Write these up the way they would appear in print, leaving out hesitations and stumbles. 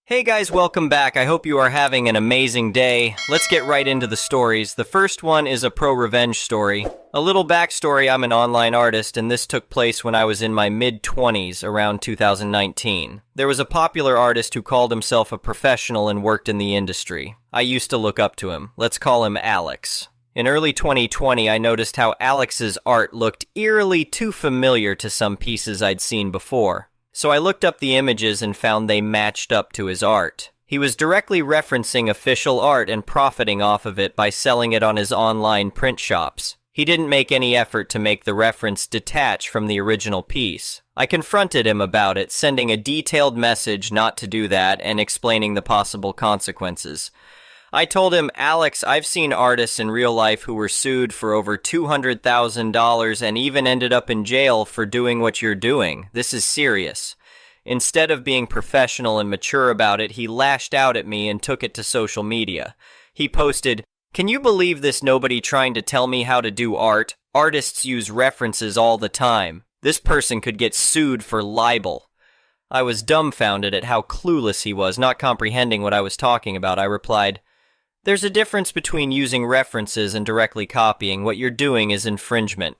Hey guys, welcome back. I hope you are having an amazing day. Let's get right into the stories. The first one is a pro-revenge story. A little backstory, I'm an online artist, and this took place when I was in my mid-20s, around 2019. There was a popular artist who called himself a professional and worked in the industry. I used to look up to him. Let's call him Alex. In early 2020, I noticed how Alex's art looked eerily too familiar to some pieces I'd seen before. So I looked up the images and found they matched up to his art. He was directly referencing official art and profiting off of it by selling it on his online print shops. He didn't make any effort to make the reference detach from the original piece. I confronted him about it, sending a detailed message not to do that and explaining the possible consequences. I told him, Alex, I've seen artists in real life who were sued for over $200,000 and even ended up in jail for doing what you're doing. This is serious. Instead of being professional and mature about it, he lashed out at me and took it to social media. He posted, "Can you believe this? Nobody trying to tell me how to do art? Artists use references all the time. This person could get sued for libel." I was dumbfounded at how clueless he was, not comprehending what I was talking about. I replied, "There's a difference between using references and directly copying. What you're doing is infringement."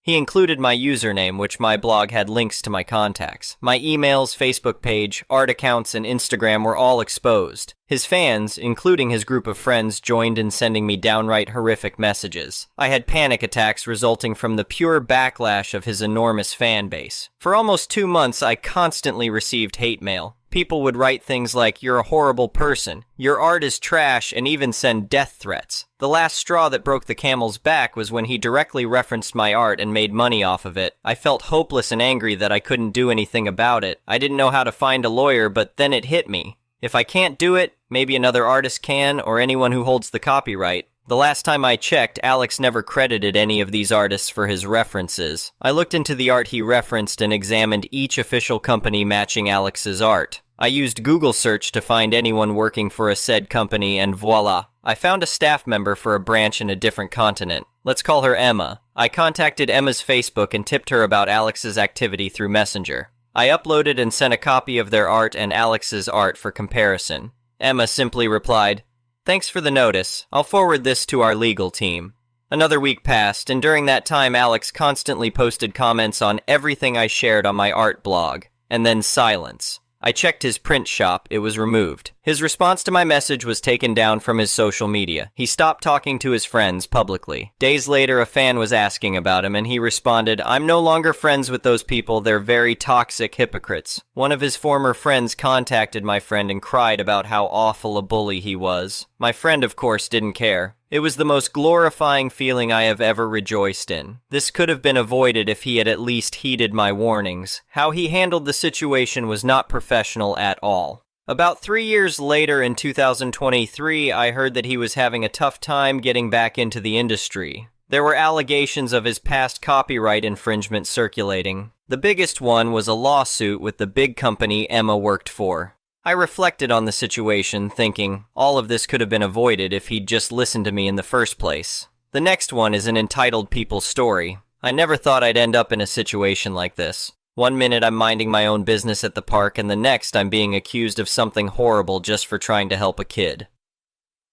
He included my username, which my blog had links to my contacts. My emails, Facebook page, art accounts, and Instagram were all exposed. His fans, including his group of friends, joined in sending me downright horrific messages. I had panic attacks resulting from the pure backlash of his enormous fan base. For almost 2 months, I constantly received hate mail. People would write things like, "You're a horrible person," "Your art is trash," and even send death threats. The last straw that broke the camel's back was when he directly referenced my art and made money off of it. I felt hopeless and angry that I couldn't do anything about it. I didn't know how to find a lawyer, but then it hit me. If I can't do it, maybe another artist can, or anyone who holds the copyright. The last time I checked, Alex never credited any of these artists for his references. I looked into the art he referenced and examined each official company matching Alex's art. I used Google search to find anyone working for a said company, and voila. I found a staff member for a branch in a different continent. Let's call her Emma. I contacted Emma's Facebook and tipped her about Alex's activity through Messenger. I uploaded and sent a copy of their art and Alex's art for comparison. Emma simply replied, "Thanks for the notice. I'll forward this to our legal team." Another week passed, and during that time Alex constantly posted comments on everything I shared on my art blog. And then silence. I checked his print shop, it was removed. His response to my message was taken down from his social media. He stopped talking to his friends publicly. Days later, a fan was asking about him, and he responded, "I'm no longer friends with those people, they're very toxic hypocrites." One of his former friends contacted my friend and cried about how awful a bully he was. My friend, of course, didn't care. It was the most glorifying feeling I have ever rejoiced in. This could have been avoided if he had at least heeded my warnings. How he handled the situation was not professional at all. About 3 years later, in 2023, I heard that he was having a tough time getting back into the industry. There were allegations of his past copyright infringement circulating. The biggest one was a lawsuit with the big company Emma worked for. I reflected on the situation, thinking, all of this could have been avoided if he'd just listened to me in the first place. The next one is an entitled people story. I never thought I'd end up in a situation like this. One minute I'm minding my own business at the park, and the next I'm being accused of something horrible just for trying to help a kid.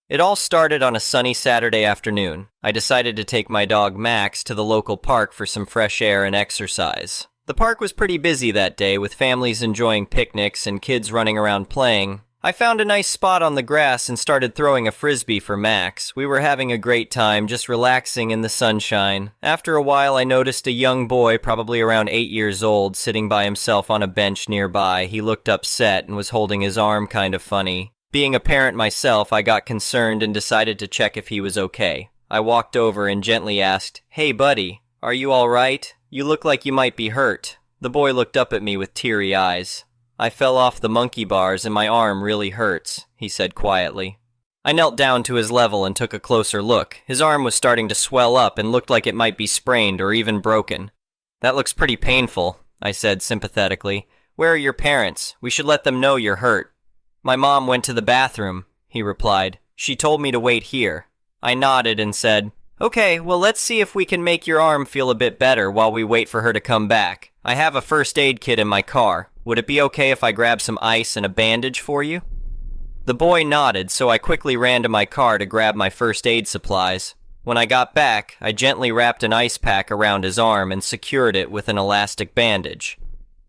It all started on a sunny Saturday afternoon. I decided to take my dog Max to the local park for some fresh air and exercise. The park was pretty busy that day, with families enjoying picnics and kids running around playing. I found a nice spot on the grass and started throwing a frisbee for Max. We were having a great time, just relaxing in the sunshine. After a while, I noticed a young boy, probably around 8 years old, sitting by himself on a bench nearby. He looked upset and was holding his arm kind of funny. Being a parent myself, I got concerned and decided to check if he was okay. I walked over and gently asked, "Hey buddy, are you all right? You look like you might be hurt." The boy looked up at me with teary eyes. "I fell off the monkey bars and my arm really hurts," he said quietly. I knelt down to his level and took a closer look. His arm was starting to swell up and looked like it might be sprained or even broken. "That looks pretty painful," I said sympathetically. "Where are your parents? We should let them know you're hurt." "My mom went to the bathroom," he replied. "She told me to wait here." I nodded and said, Okay, well let's see if we can make your arm feel a bit better while we wait for her to come back. I have a first aid kit in my car. Would it be okay if I grab some ice and a bandage for you? The boy nodded, so I quickly ran to my car to grab my first aid supplies. When I got back, I gently wrapped an ice pack around his arm and secured it with an elastic bandage.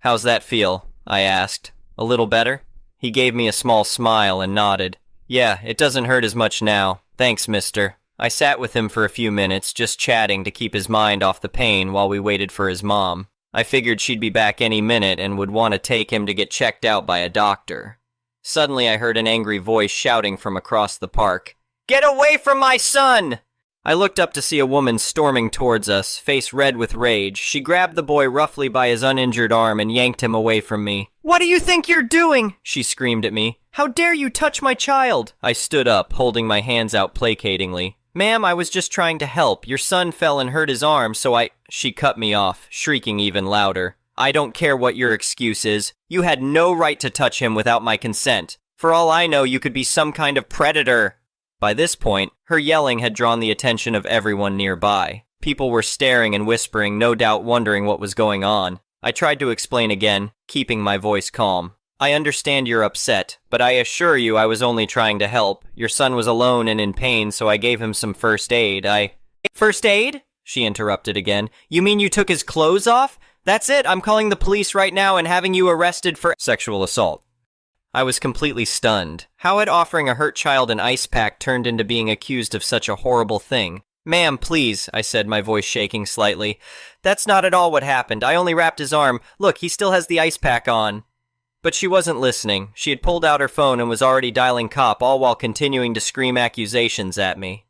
How's that feel? I asked. A little better? He gave me a small smile and nodded. Yeah, it doesn't hurt as much now. Thanks, mister. I sat with him for a few minutes, just chatting to keep his mind off the pain while we waited for his mom. I figured she'd be back any minute and would want to take him to get checked out by a doctor. Suddenly I heard an angry voice shouting from across the park. Get away from my son! I looked up to see a woman storming towards us, face red with rage. She grabbed the boy roughly by his uninjured arm and yanked him away from me. What do you think you're doing? She screamed at me. How dare you touch my child? I stood up, holding my hands out placatingly. Ma'am, I was just trying to help. Your son fell and hurt his arm, so She cut me off, shrieking even louder. I don't care what your excuse is. You had no right to touch him without my consent. For all I know, you could be some kind of predator. By this point, her yelling had drawn the attention of everyone nearby. People were staring and whispering, no doubt wondering what was going on. I tried to explain again, keeping my voice calm. I understand you're upset, but I assure you I was only trying to help. Your son was alone and in pain, so I gave him some first aid. First aid? She interrupted again. You mean you took his clothes off? That's it, I'm calling the police right now and having you arrested for sexual assault. I was completely stunned. How had offering a hurt child an ice pack turned into being accused of such a horrible thing? Ma'am, please, I said, my voice shaking slightly. That's not at all what happened. I only wrapped his arm. Look, he still has the ice pack on. But she wasn't listening. She had pulled out her phone and was already dialing cop, all while continuing to scream accusations at me.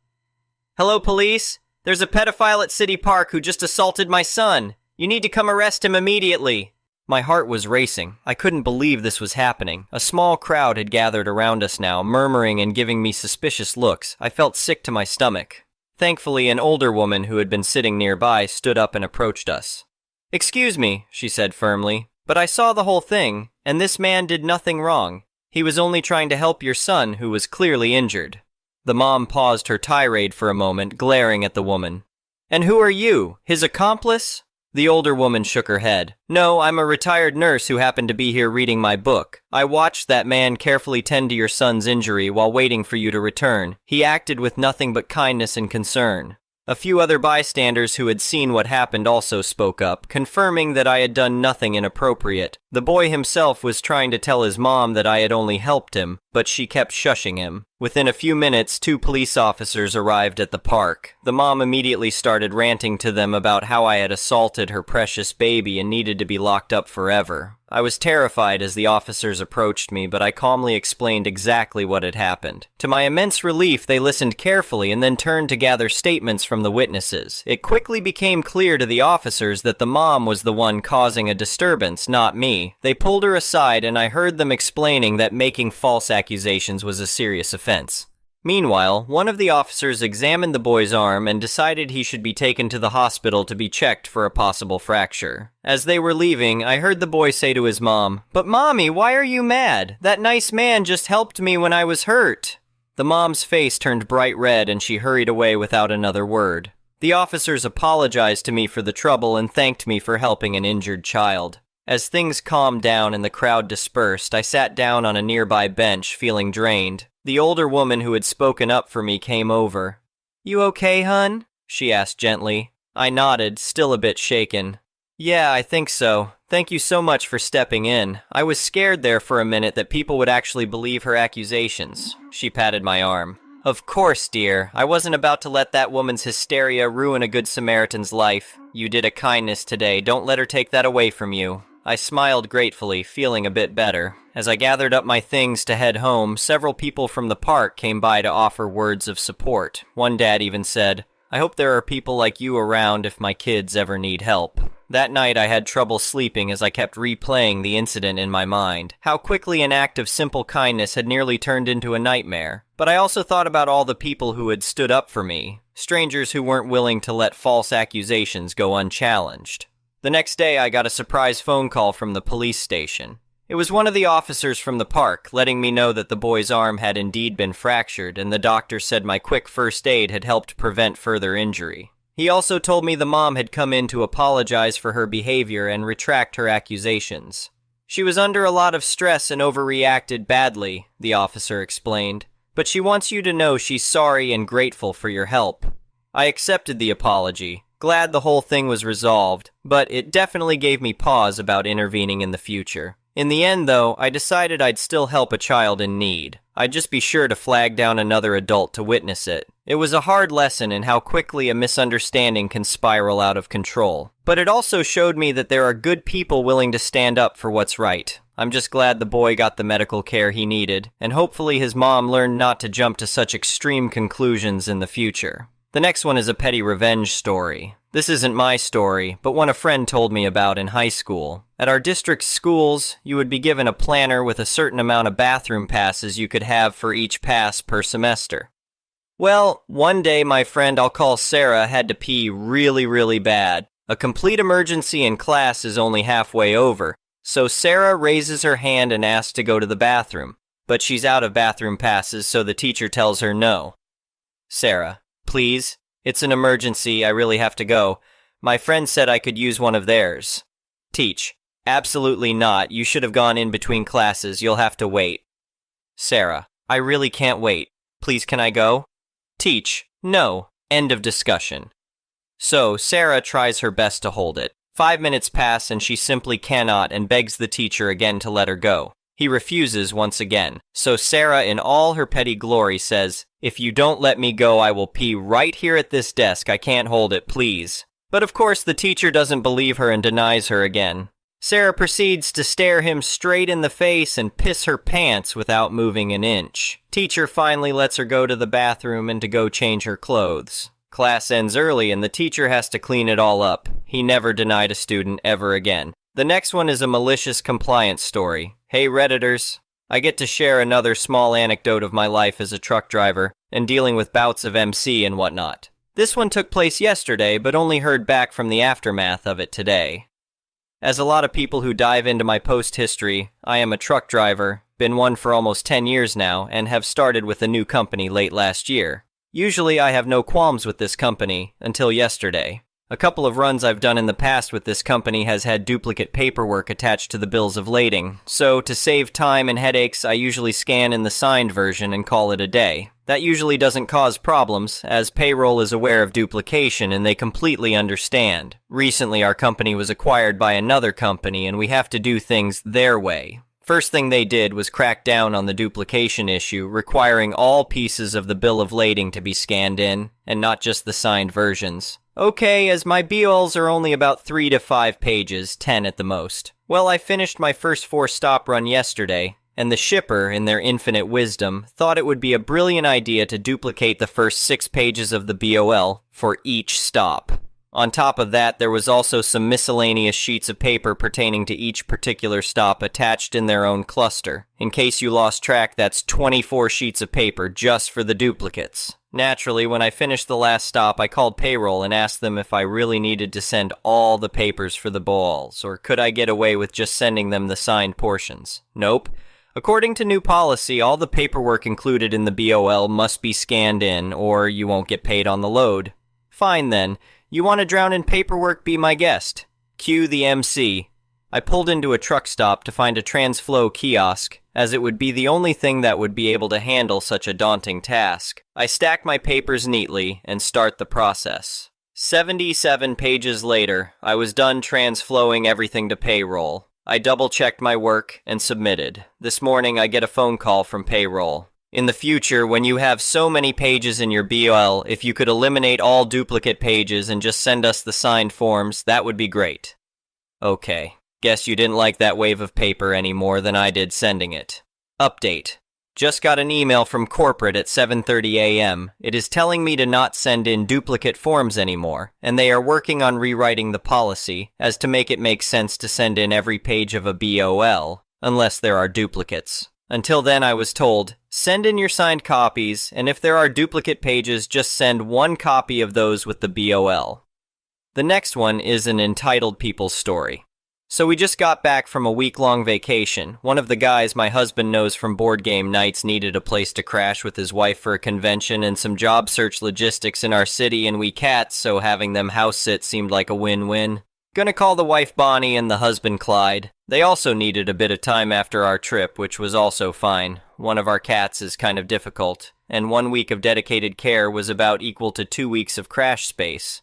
Hello, police? There's a pedophile at City Park who just assaulted my son. You need to come arrest him immediately. My heart was racing. I couldn't believe this was happening. A small crowd had gathered around us now, murmuring and giving me suspicious looks. I felt sick to my stomach. Thankfully, an older woman who had been sitting nearby stood up and approached us. Excuse me, she said firmly, but I saw the whole thing, and this man did nothing wrong. He was only trying to help your son, who was clearly injured. The mom paused her tirade for a moment, glaring at the woman. And who are you? His accomplice? The older woman shook her head. No, I'm a retired nurse who happened to be here reading my book. I watched that man carefully tend to your son's injury while waiting for you to return. He acted with nothing but kindness and concern. A few other bystanders who had seen what happened also spoke up, confirming that I had done nothing inappropriate. The boy himself was trying to tell his mom that I had only helped him, but she kept shushing him. Within a few minutes, 2 police officers arrived at the park. The mom immediately started ranting to them about how I had assaulted her precious baby and needed to be locked up forever. I was terrified as the officers approached me, but I calmly explained exactly what had happened. To my immense relief, they listened carefully and then turned to gather statements from the witnesses. It quickly became clear to the officers that the mom was the one causing a disturbance, not me. They pulled her aside and I heard them explaining that making false accusations was a serious offense. Meanwhile, one of the officers examined the boy's arm and decided he should be taken to the hospital to be checked for a possible fracture. As they were leaving, I heard the boy say to his mom, "But Mommy, why are you mad? That nice man just helped me when I was hurt." The mom's face turned bright red and she hurried away without another word. The officers apologized to me for the trouble and thanked me for helping an injured child. As things calmed down and the crowd dispersed, I sat down on a nearby bench, feeling drained. The older woman who had spoken up for me came over. "You okay, hun?" she asked gently. I nodded, still a bit shaken. "Yeah, I think so. Thank you so much for stepping in. I was scared there for a minute that people would actually believe her accusations." She patted my arm. "Of course, dear. I wasn't about to let that woman's hysteria ruin a good Samaritan's life. You did a kindness today. Don't let her take that away from you." I smiled gratefully, feeling a bit better. As I gathered up my things to head home, several people from the park came by to offer words of support. One dad even said, "I hope there are people like you around if my kids ever need help." That night I had trouble sleeping as I kept replaying the incident in my mind. How quickly an act of simple kindness had nearly turned into a nightmare. But I also thought about all the people who had stood up for me, strangers who weren't willing to let false accusations go unchallenged. The next day I got a surprise phone call from the police station. It was one of the officers from the park, letting me know that the boy's arm had indeed been fractured, and the doctor said my quick first aid had helped prevent further injury. He also told me the mom had come in to apologize for her behavior and retract her accusations. She was under a lot of stress and overreacted badly, the officer explained, but she wants you to know she's sorry and grateful for your help. I accepted the apology, glad the whole thing was resolved, but it definitely gave me pause about intervening in the future. In the end, though, I decided I'd still help a child in need. I'd just be sure to flag down another adult to witness it. It was a hard lesson in how quickly a misunderstanding can spiral out of control. But it also showed me that there are good people willing to stand up for what's right. I'm just glad the boy got the medical care he needed, and hopefully his mom learned not to jump to such extreme conclusions in the future. The next one is a petty revenge story. This isn't my story, but one a friend told me about in high school. At our district's schools, you would be given a planner with a certain amount of bathroom passes you could have for each pass per semester. Well, one day my friend I'll call Sarah had to pee really bad. A complete emergency in class is only halfway over, so Sarah raises her hand and asks to go to the bathroom, but she's out of bathroom passes, so the teacher tells her no. Sarah, please, it's an emergency, I really have to go. My friend said I could use one of theirs. Teach, absolutely not, you should have gone in between classes, you'll have to wait. Sarah, I really can't wait. Please, can I go? Teach, no, end of discussion. So, Sarah tries her best to hold it. 5 minutes pass and she simply cannot and begs the teacher again to let her go. He refuses once again, so Sarah in all her petty glory says, "If you don't let me go, I will pee right here at this desk, I can't hold it, please." But of course the teacher doesn't believe her and denies her again. Sarah proceeds to stare him straight in the face and piss her pants without moving an inch. Teacher finally lets her go to the bathroom and to go change her clothes. Class ends early and the teacher has to clean it all up. He never denied a student ever again. The next one is a malicious compliance story. Hey Redditors, I get to share another small anecdote of my life as a truck driver and dealing with bouts of MC and whatnot. This one took place yesterday, but only heard back from the aftermath of it today. As a lot of people who dive into my post history, I am a truck driver, been one for almost 10 years now, and have started with a new company late last year. Usually I have no qualms with this company, until yesterday. A couple of runs I've done in the past with this company has had duplicate paperwork attached to the bills of lading, so to save time and headaches I usually scan in the signed version and call it a day. That usually doesn't cause problems, as payroll is aware of duplication and they completely understand. Recently our company was acquired by another company and we have to do things their way. First thing they did was crack down on the duplication issue, requiring all pieces of the bill of lading to be scanned in, and not just the signed versions. Okay, as my BOLs are only about 3 to 5 pages, 10 at the most. Well, I finished my first 4-stop run yesterday, and the shipper, in their infinite wisdom, thought it would be a brilliant idea to duplicate the first 6 pages of the BOL for each stop. On top of that, there was also some miscellaneous sheets of paper pertaining to each particular stop attached in their own cluster. In case you lost track, that's 24 sheets of paper just for the duplicates. Naturally, when I finished the last stop, I called payroll and asked them if I really needed to send all the papers for the balls, or could I get away with just sending them the signed portions? Nope. According to new policy, all the paperwork included in the BOL must be scanned in, or you won't get paid on the load. Fine then. You want to drown in paperwork? Be my guest. Cue the MC. I pulled into a truck stop to find a TransFlow kiosk, as it would be the only thing that would be able to handle such a daunting task. I stack my papers neatly and start the process. 77 pages later, I was done transflowing everything to payroll. I double-checked my work and submitted. This morning I get a phone call from payroll. In the future, when you have so many pages in your BOL, if you could eliminate all duplicate pages and just send us the signed forms, that would be great. Okay, guess you didn't like that wave of paper any more than I did sending it. Update. Just got an email from corporate at 7:30 a.m. It is telling me to not send in duplicate forms anymore, and they are working on rewriting the policy as to make it make sense to send in every page of a BOL, unless there are duplicates. Until then, I was told, send in your signed copies, and if there are duplicate pages, just send one copy of those with the BOL. The next one is an entitled people story. So we just got back from a week-long vacation. One of the guys my husband knows from board game nights needed a place to crash with his wife for a convention and some job search logistics in our city, and we cats, so having them house sit seemed like a win-win. Gonna call the wife Bonnie and the husband Clyde. They also needed a bit of time after our trip, which was also fine. One of our cats is kind of difficult, and 1 week of dedicated care was about equal to 2 weeks of crash space.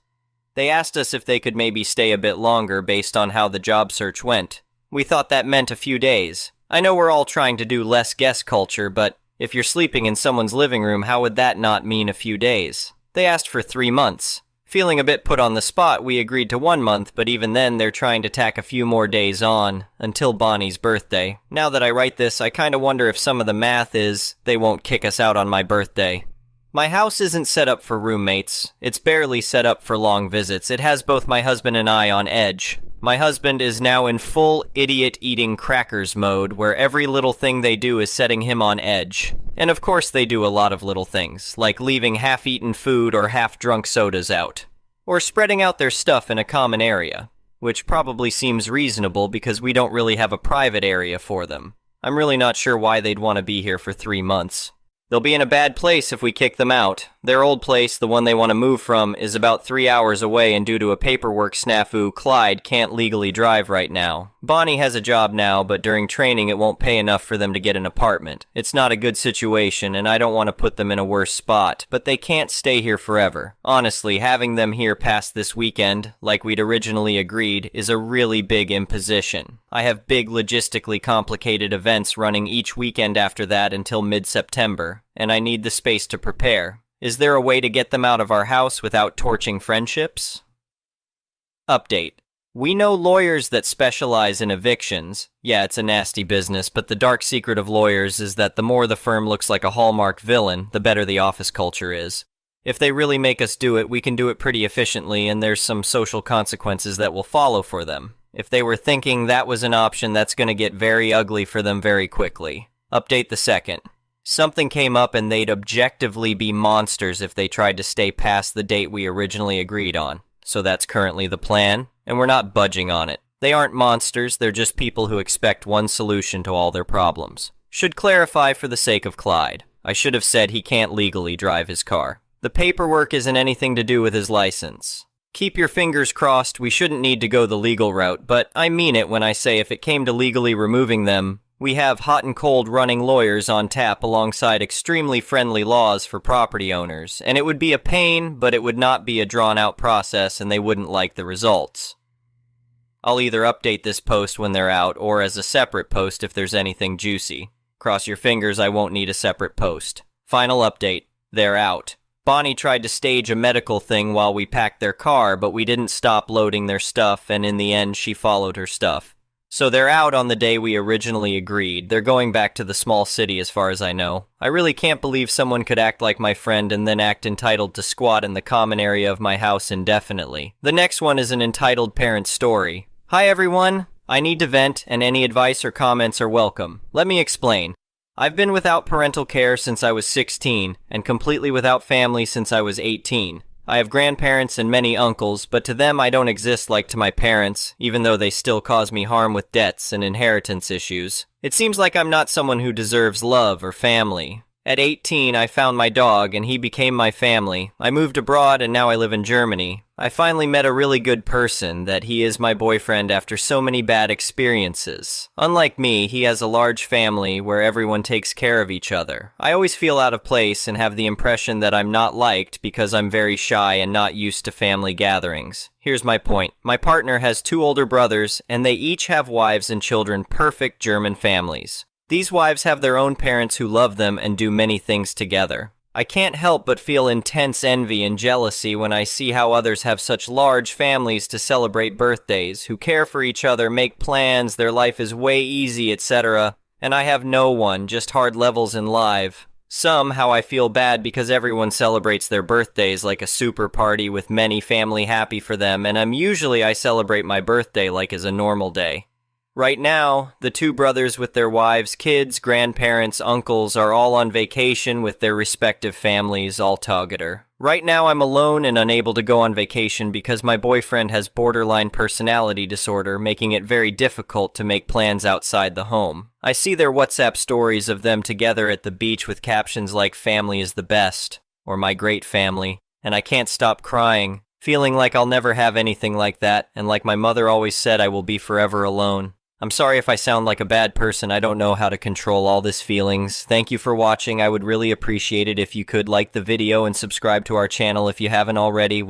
They asked us if they could maybe stay a bit longer based on how the job search went. We thought that meant a few days. I know we're all trying to do less guest culture, but if you're sleeping in someone's living room, how would that not mean a few days? They asked for 3 months. Feeling a bit put on the spot, we agreed to 1 month, but even then they're trying to tack a few more days on, until Bonnie's birthday. Now that I write this, I kinda wonder if some of the math is, they won't kick us out on my birthday. My house isn't set up for roommates. It's barely set up for long visits. It has both my husband and I on edge. My husband is now in full idiot-eating crackers mode, where every little thing they do is setting him on edge. And of course they do a lot of little things, like leaving half-eaten food or half-drunk sodas out. Or spreading out their stuff in a common area, which probably seems reasonable because we don't really have a private area for them. I'm really not sure why they'd want to be here for 3 months. They'll be in a bad place if we kick them out. Their old place, the one they want to move from, is about 3 hours away, and due to a paperwork snafu, Clyde can't legally drive right now. Bonnie has a job now, but during training it won't pay enough for them to get an apartment. It's not a good situation, and I don't want to put them in a worse spot, but they can't stay here forever. Honestly, having them here past this weekend, like we'd originally agreed, is a really big imposition. I have big logistically complicated events running each weekend after that until mid-September, and I need the space to prepare. Is there a way to get them out of our house without torching friendships? Update. We know lawyers that specialize in evictions. Yeah, it's a nasty business, but the dark secret of lawyers is that the more the firm looks like a Hallmark villain, the better the office culture is. If they really make us do it, we can do it pretty efficiently, and there's some social consequences that will follow for them. If they were thinking that was an option, that's going to get very ugly for them very quickly. Update the second. Something came up and they'd objectively be monsters if they tried to stay past the date we originally agreed on. So that's currently the plan, and we're not budging on it. They aren't monsters, they're just people who expect one solution to all their problems. Should clarify for the sake of Clyde. I should have said he can't legally drive his car. The paperwork isn't anything to do with his license. Keep your fingers crossed, we shouldn't need to go the legal route, but I mean it when I say if it came to legally removing them, we have hot and cold running lawyers on tap alongside extremely friendly laws for property owners, and it would be a pain, but it would not be a drawn-out process and they wouldn't like the results. I'll either update this post when they're out or as a separate post if there's anything juicy. Cross your fingers I won't need a separate post. Final update. They're out. Bonnie tried to stage a medical thing while we packed their car, but we didn't stop loading their stuff, and in the end she followed her stuff. So they're out on the day we originally agreed. They're going back to the small city as far as I know. I really can't believe someone could act like my friend and then act entitled to squat in the common area of my house indefinitely. The next one is an entitled parent story. Hi everyone. I need to vent, and any advice or comments are welcome. Let me explain. I've been without parental care since I was 16, and completely without family since I was 18. I have grandparents and many uncles, but to them I don't exist like to my parents, even though they still cause me harm with debts and inheritance issues. It seems like I'm not someone who deserves love or family. At 18, I found my dog, and he became my family. I moved abroad, and now I live in Germany. I finally met a really good person that he is my boyfriend after so many bad experiences. Unlike me, he has a large family where everyone takes care of each other. I always feel out of place and have the impression that I'm not liked because I'm very shy and not used to family gatherings. Here's my point. My partner has 2 older brothers, and they each have wives and children, perfect German families. These wives have their own parents who love them and do many things together. I can't help but feel intense envy and jealousy when I see how others have such large families to celebrate birthdays, who care for each other, make plans, their life is way easy, etc. And I have no one, just hard levels in life. Somehow I feel bad because everyone celebrates their birthdays like a super party with many family happy for them, and I celebrate my birthday like as a normal day. Right now, the two brothers with their wives, kids, grandparents, uncles are all on vacation with their respective families all together. Right now I'm alone and unable to go on vacation because my boyfriend has borderline personality disorder, making it very difficult to make plans outside the home. I see their WhatsApp stories of them together at the beach with captions like "family is the best" or "my great family," and I can't stop crying, feeling like I'll never have anything like that, and like my mother always said, I will be forever alone. I'm sorry if I sound like a bad person. I don't know how to control all these feelings. Thank you for watching. I would really appreciate it if you could like the video and subscribe to our channel if you haven't already.